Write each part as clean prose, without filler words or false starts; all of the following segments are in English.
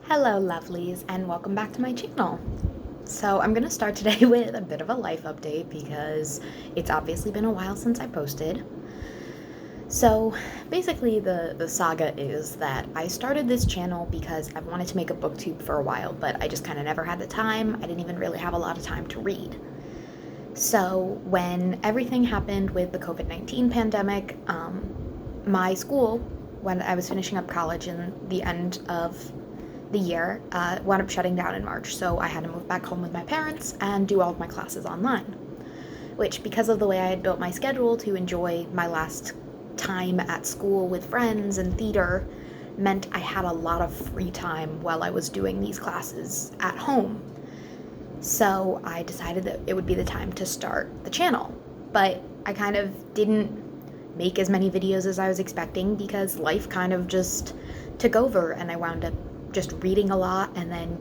Hello lovelies and welcome back to my channel. So I'm gonna start today with a bit of a life update because it's obviously been a while since I posted. So basically the saga is that I started this channel because I wanted to make a booktube for a while, but I just kind of never had the time. I didn't even really have a lot of time to read. So when everything happened with the COVID-19 pandemic, my school, when I was finishing up college in the end of the year, wound up shutting down in March, so I had to move back home with my parents and do all of my classes online, which, because of the way I had built my schedule to enjoy my last time at school with friends and theater, meant I had a lot of free time while I was doing these classes at home. So I decided that it would be the time to start the channel, but I kind of didn't make as many videos as I was expecting because life kind of just took over and I wound up just reading a lot and then,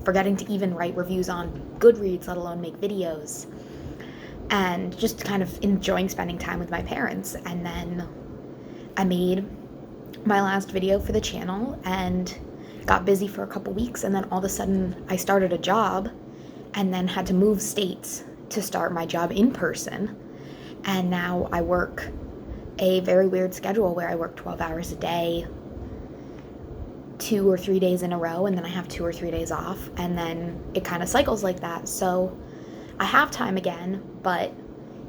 forgetting to even write reviews on Goodreads, let alone make videos, and just kind of enjoying spending time with my parents. And then I made my last video for the channel and got busy for a couple weeks, and then all of a sudden I started a job and then had to move states to start my job in person. And now I work a very weird schedule where I work 12 hours a day, 2 or 3 days in a row, and then I have 2 or 3 days off, and then it kind of cycles like that. So I have time again, but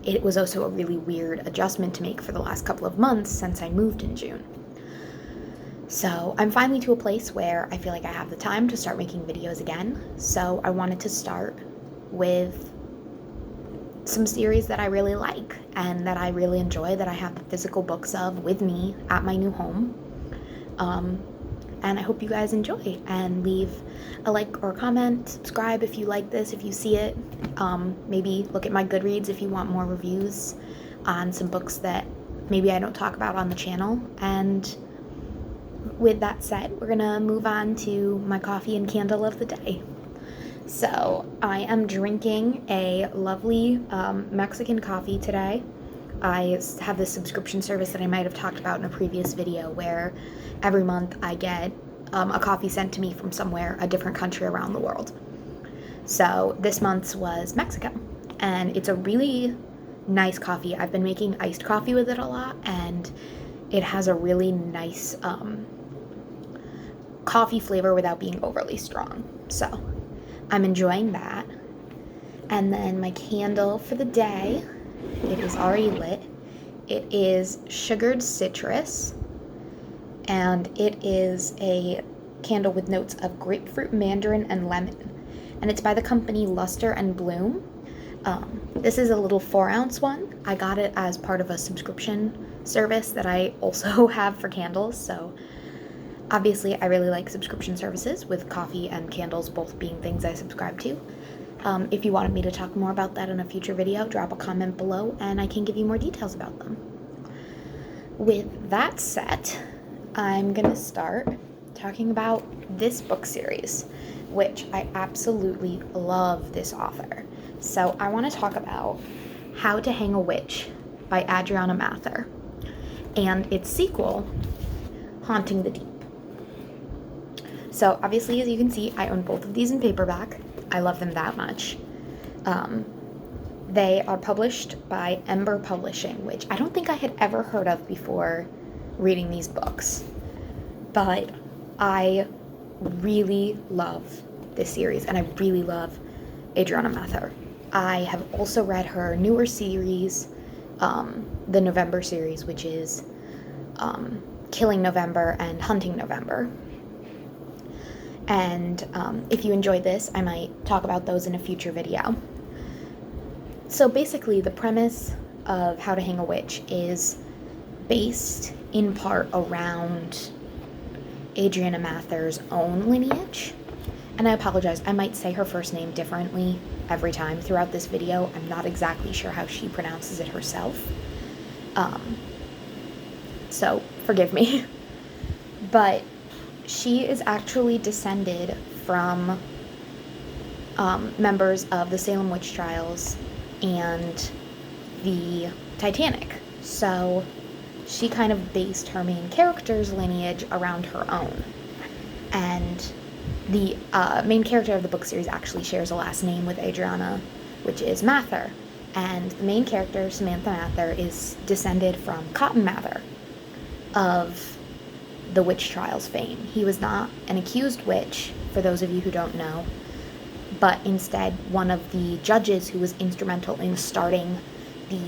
it was also a really weird adjustment to make for the last couple of months since I moved in June. So I'm finally to a place where I feel like I have the time to start making videos again. So I wanted to start with some series that I really like and that I really enjoy, that I have the physical books of with me at my new home. And I hope you guys enjoy, and leave a like or a comment, subscribe if you like this, if you see it. Maybe look at my Goodreads if you want more reviews on some books that maybe I don't talk about on the channel. And with that said, we're gonna move on to my coffee and candle of the day. So I am drinking a lovely Mexican coffee today. I have this subscription service that I might have talked about in a previous video where every month I get a coffee sent to me from somewhere, a different country around the world. So this month's was Mexico, and it's a really nice coffee. I've been making iced coffee with it a lot, and it has a really nice coffee flavor without being overly strong. So I'm enjoying that. And then my candle for the day, it is already lit. It is sugared citrus, and it is a candle with notes of grapefruit, mandarin, and lemon. And it's by the company Luster and Bloom. This is a little 4-ounce one. I got it as part of a subscription service that I also have for candles. So obviously I really like subscription services, with coffee and candles both being things I subscribe to. If you wanted me to talk more about that in a future video, drop a comment below and I can give you more details about them. With that said, I'm gonna start talking about this book series, which I absolutely love this author. So I want to talk about How to Hang a Witch by Adriana Mather, and its sequel, Haunting the Deep. So obviously, as you can see, I own both of these in paperback. I love them that much. They are published by Ember Publishing, which I don't think I had ever heard of before reading these books. But I really love this series, and I really love Adriana Mather. I have also read her newer series, the November series, which is Killing November and Hunting November. And if you enjoyed this, I might talk about those in a future video. So basically, the premise of How to Hang a Witch is based in part around Adriana Mather's own lineage. And I apologize, I might say her first name differently every time throughout this video. I'm not exactly sure how she pronounces it herself. So forgive me. But she is actually descended from members of the Salem witch trials and the Titanic. So she kind of based her main character's lineage around her own. And The main character of the book series actually shares a last name with Adriana, which is Mather. And the main character, Samantha Mather, is descended from Cotton Mather of the witch trials fame. He was not an accused witch, for those of you who don't know, but instead one of the judges who was instrumental in starting the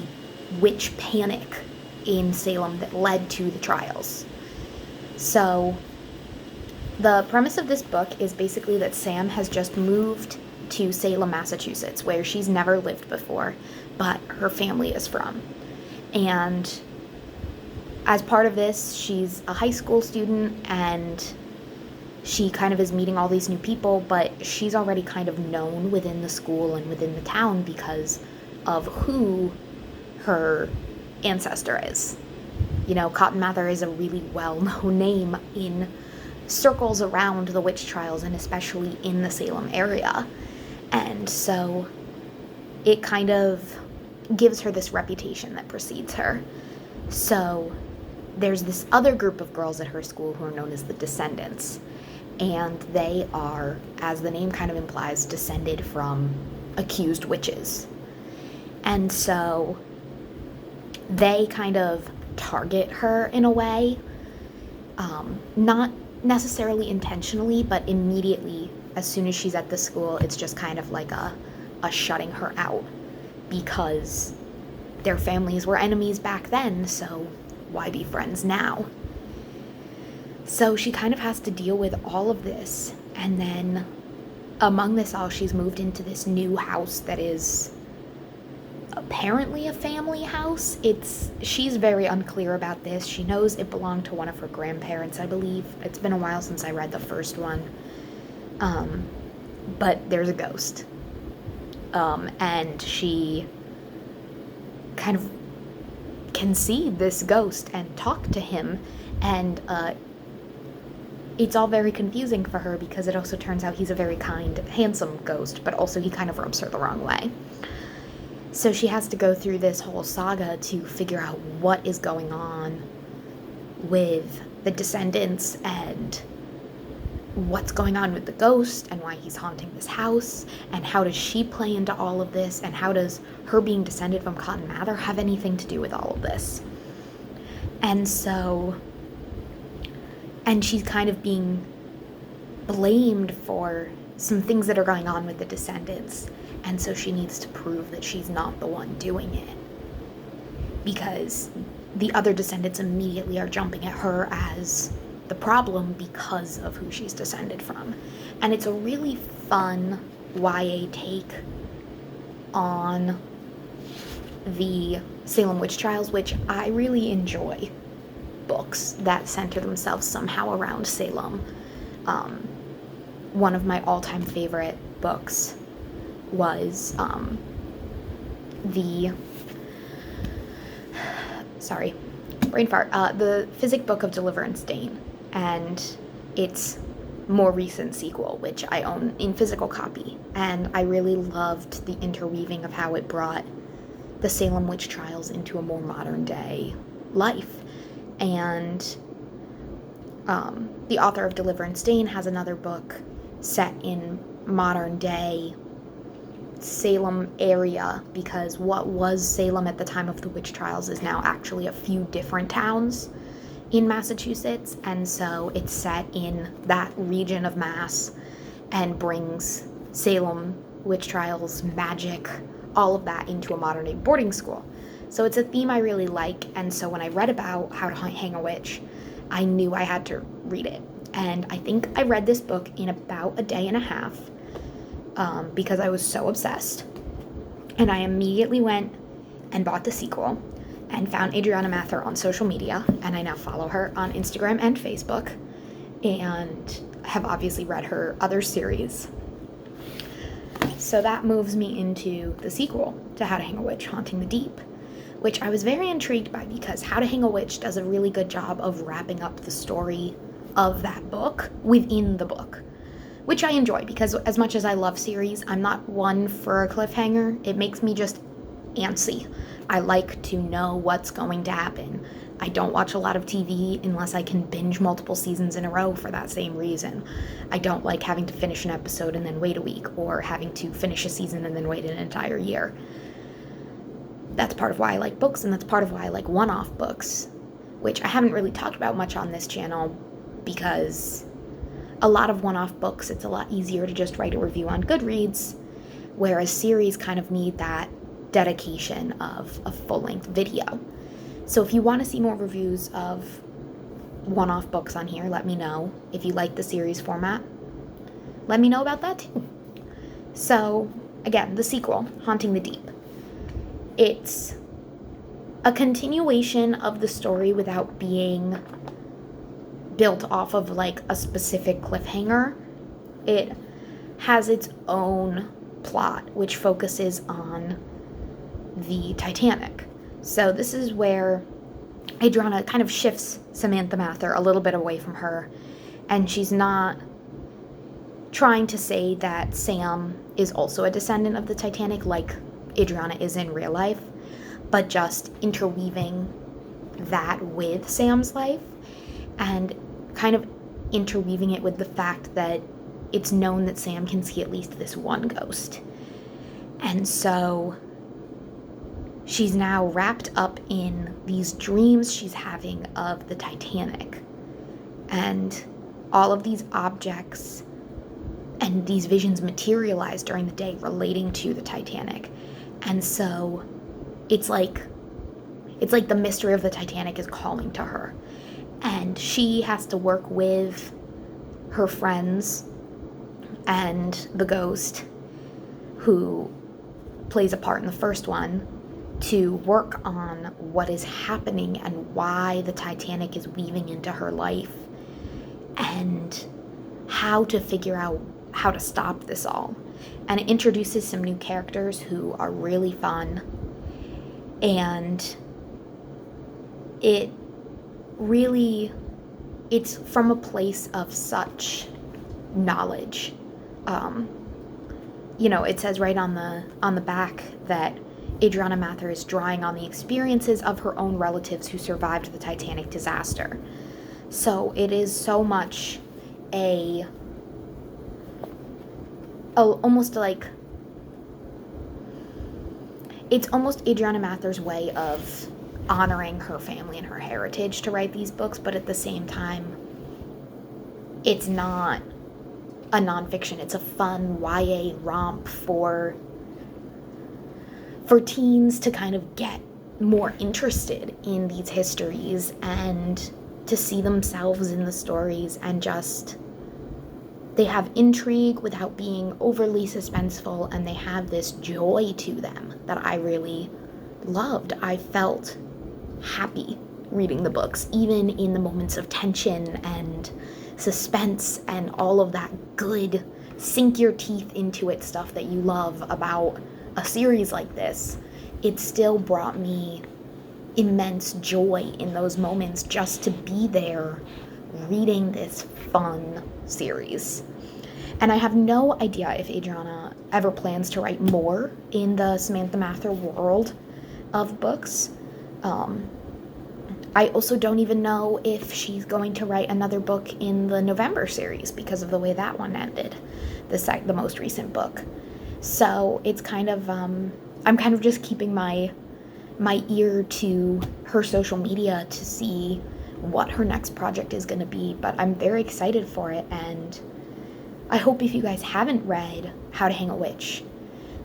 witch panic in Salem that led to the trials. So the premise of this book is basically that Sam has just moved to Salem, Massachusetts, where she's never lived before, but her family is from. And as part of this, she's a high school student, and she kind of is meeting all these new people, but she's already kind of known within the school and within the town because of who her ancestor is. You know, Cotton Mather is a really well-known name in circles around the witch trials, and especially in the Salem area. And so it kind of gives her this reputation that precedes her. So there's this other group of girls at her school who are known as the Descendants, and they are, as the name kind of implies, descended from accused witches. And so they kind of target her in a way, not necessarily intentionally, but immediately as soon as she's at the school, it's just kind of like a shutting her out, because their families were enemies back then, so why be friends now? So she kind of has to deal with all of this, and then among this all, she's moved into this new house that is apparently a family house. She's very unclear about this. She knows it belonged to one of her grandparents, I believe. It's been a while since I read the first one. But there's a ghost. And she kind of can see this ghost and talk to him, and it's all very confusing for her because it also turns out he's a very kind, handsome ghost, but also he kind of rubs her the wrong way. So she has to go through this whole saga to figure out what is going on with the Descendants and what's going on with the ghost and why he's haunting this house, and how does she play into all of this, and how does her being descended from Cotton Mather have anything to do with all of this. And she's kind of being blamed for some things that are going on with the Descendants, and so she needs to prove that she's not the one doing it, because the other Descendants immediately are jumping at her as the problem because of who she's descended from. And it's a really fun YA take on the Salem witch trials, which I really enjoy books that center themselves somehow around Salem. One of my all-time favorite books was the Physic Book of Deliverance Dane, and its more recent sequel, which I own in physical copy. And I really loved the interweaving of how it brought the Salem witch trials into a more modern day life. And the author of Deliverance Dane has another book set in modern day Salem area, because what was Salem at the time of the witch trials is now actually a few different towns in Massachusetts, and so it's set in that region of Mass and brings Salem witch trials, magic, all of that into a modern day boarding school. So it's a theme I really like, and so when I read about How to Hang a Witch, I knew I had to read it. And I think I read this book in about a day and a half, because I was so obsessed. And I immediately went and bought the sequel and found Adriana Mather on social media, and I now follow her on Instagram and Facebook, and have obviously read her other series. So that moves me into the sequel to How to Hang a Witch, Haunting the Deep, which I was very intrigued by because How to Hang a Witch does a really good job of wrapping up the story of that book within the book, which I enjoy, because as much as I love series, I'm not one for a cliffhanger. It makes me just antsy. I like to know what's going to happen. I don't watch a lot of TV unless I can binge multiple seasons in a row for that same reason. I don't like having to finish an episode and then wait a week, or having to finish a season and then wait an entire year. That's part of why I like books, and that's part of why I like one-off books, which I haven't really talked about much on this channel because a lot of one-off books, it's a lot easier to just write a review on Goodreads, whereas series kind of need that dedication of a full-length video. So if you want to see more reviews of one-off books on here, let me know. If you like the series format, let me know about that too. So again, the sequel, Haunting the Deep. It's a continuation of the story without being built off of like a specific cliffhanger. It has its own plot, which focuses on the Titanic. So this is where Adriana kind of shifts Samantha Mather a little bit away from her, and she's not trying to say that Sam is also a descendant of the Titanic like Adriana is in real life, but just interweaving that with Sam's life and kind of interweaving it with the fact that it's known that Sam can see at least this one ghost. And so she's now wrapped up in these dreams she's having of the Titanic. And all of these objects and these visions materialize during the day relating to the Titanic. And so it's like the mystery of the Titanic is calling to her. And she has to work with her friends and the ghost who plays a part in the first one to work on what is happening and why the Titanic is weaving into her life and how to figure out how to stop this all. And it introduces some new characters who are really fun, and it really, it's from a place of such knowledge. It says right on the back that Adriana Mather is drawing on the experiences of her own relatives who survived the Titanic disaster. So it is so much almost like, it's almost Adriana Mather's way of honoring her family and her heritage to write these books, but at the same time, it's not a nonfiction. It's a fun YA romp for teens to kind of get more interested in these histories and to see themselves in the stories, and just, they have intrigue without being overly suspenseful, and they have this joy to them that I really loved. I felt happy reading the books, even in the moments of tension and suspense and all of that good sink your teeth into it stuff that you love about a series like this. It still brought me immense joy in those moments just to be there reading this fun series. And I have no idea if Adriana ever plans to write more in the Samantha Mather world of books. I also don't even know if she's going to write another book in the November series because of the way that one ended, the most recent book. So it's kind of, I'm kind of just keeping my ear to her social media to see what her next project is going to be, but I'm very excited for it, and I hope if you guys haven't read How to Hang a Witch,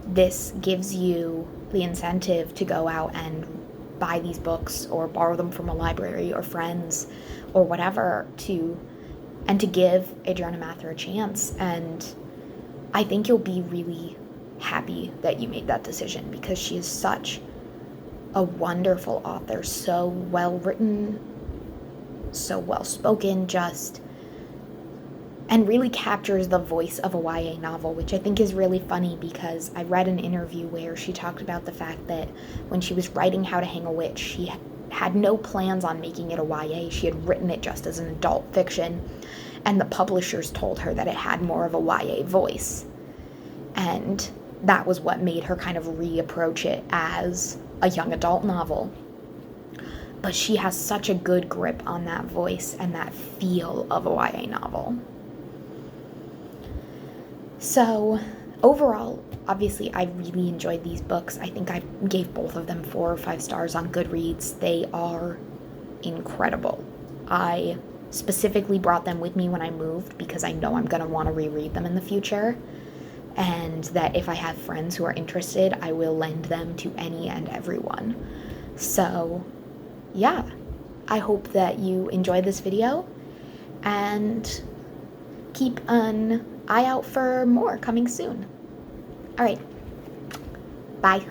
this gives you the incentive to go out and buy these books or borrow them from a library or friends or whatever to give Adriana Mather a chance. And I think you'll be really happy that you made that decision, because she is such a wonderful author, so well written, so well spoken, and really captures the voice of a YA novel, which I think is really funny, because I read an interview where she talked about the fact that when she was writing How to Hang a Witch, she had no plans on making it a YA. She had written it just as an adult fiction, and the publishers told her that it had more of a YA voice. And that was what made her kind of reapproach it as a young adult novel. but she has such a good grip on that voice and that feel of a YA novel. So overall, obviously, I really enjoyed these books. I think I gave both of them 4 or 5 stars on Goodreads. They are incredible. I specifically brought them with me when I moved because I know I'm going to want to reread them in the future, and that if I have friends who are interested, I will lend them to any and everyone. So yeah, I hope that you enjoyed this video, and keep an eye out for more coming soon. All right, bye.